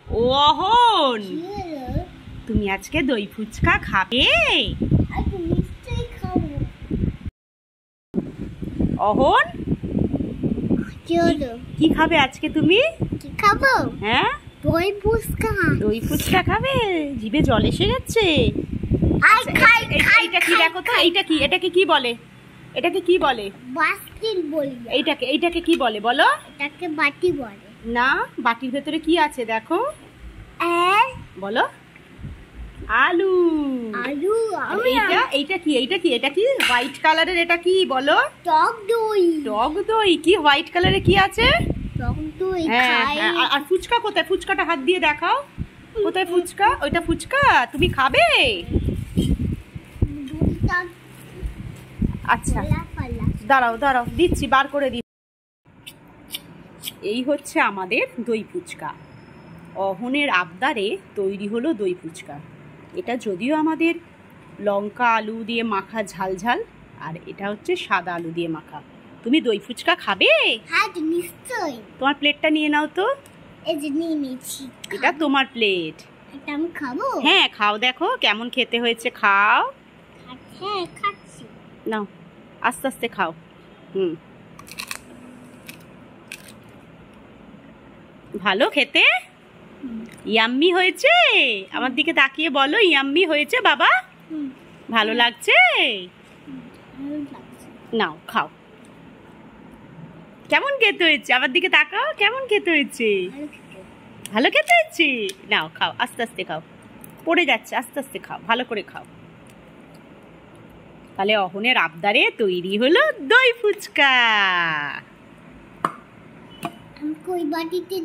ও অহন, তুমি আজকে দই ফুচকা খাবে? অহন, কি খাবে আজকে তুমি? কি খাবো? হ্যাঁ, দই ফুচকা। দই ফুচকা খাবে? জিভে জল এসে যাচ্ছে। এইটা কি দেখো তো, এটাকে কি বলে? এটাকে কি বলে? বাস্কিল বলি। এইটাকে কি বলে বলো? এটাকে বাটি বলে। না, বাটির ভেতরে কি আছে দেখো? বলো। আলু। আলু। এইটা কি? এটা কি হোয়াইট কালারের? এটা কি বলো? টক দই। টক দই? কি হোয়াইট কালারে কি আছে? টক দই। আর ফুচকা কোথায়? ফুচকাটা হাত দিয়ে দেখাও। কোথায় ফুচকা? ওইটা ফুচকা তুমি খাবে? আচ্ছা, দাঁড়াও দিচ্ছি, বার করে দিচ্ছি। এই হচ্ছে আমাদের দই ফুচকা। অহনের আবদারে তৈরি হলো দই ফুচকা। এটা যদিও আমাদের লঙ্কা আলু দিয়ে মাখা ঝাল, আর এটা হচ্ছে সাদা আলু দিয়ে মাখা। তুমি দই ফুচকা খাবে? হ্যাঁ নিশ্চয়ই। তোমার প্লেটটা নিয়ে নাও তো। এই যে নিয়ে নিয়েছি। এটা তোমার প্লেট। এটা আমি খাবো? হ্যাঁ খাও, দেখো কেমন খেতে হয়েছে, খাও। হ্যাঁ খাচ্ছি। নাও, আস্তে আস্তে খাও। ভালো খেতে? ইয়াম্মি হয়েছে? আমার দিকে তাকিয়ে বলো, ইয়াম্মি হয়েছে বাবা? ভালো লাগছে? নাও খাও। কেমন খেতে হয়েছে? আমার দিকে তাকাও, কেমন খেতে হয়েছে? ভালো খেতে হয়েছে? নাও খাও, আস্তে আস্তে খাও, পড়ে যাচ্ছে, আস্তে আস্তে খাও, ভালো করে খাও। তাহলে অহনের আবদারে তৈরি হলো দই ফুচকা। আমি কই বাটিতে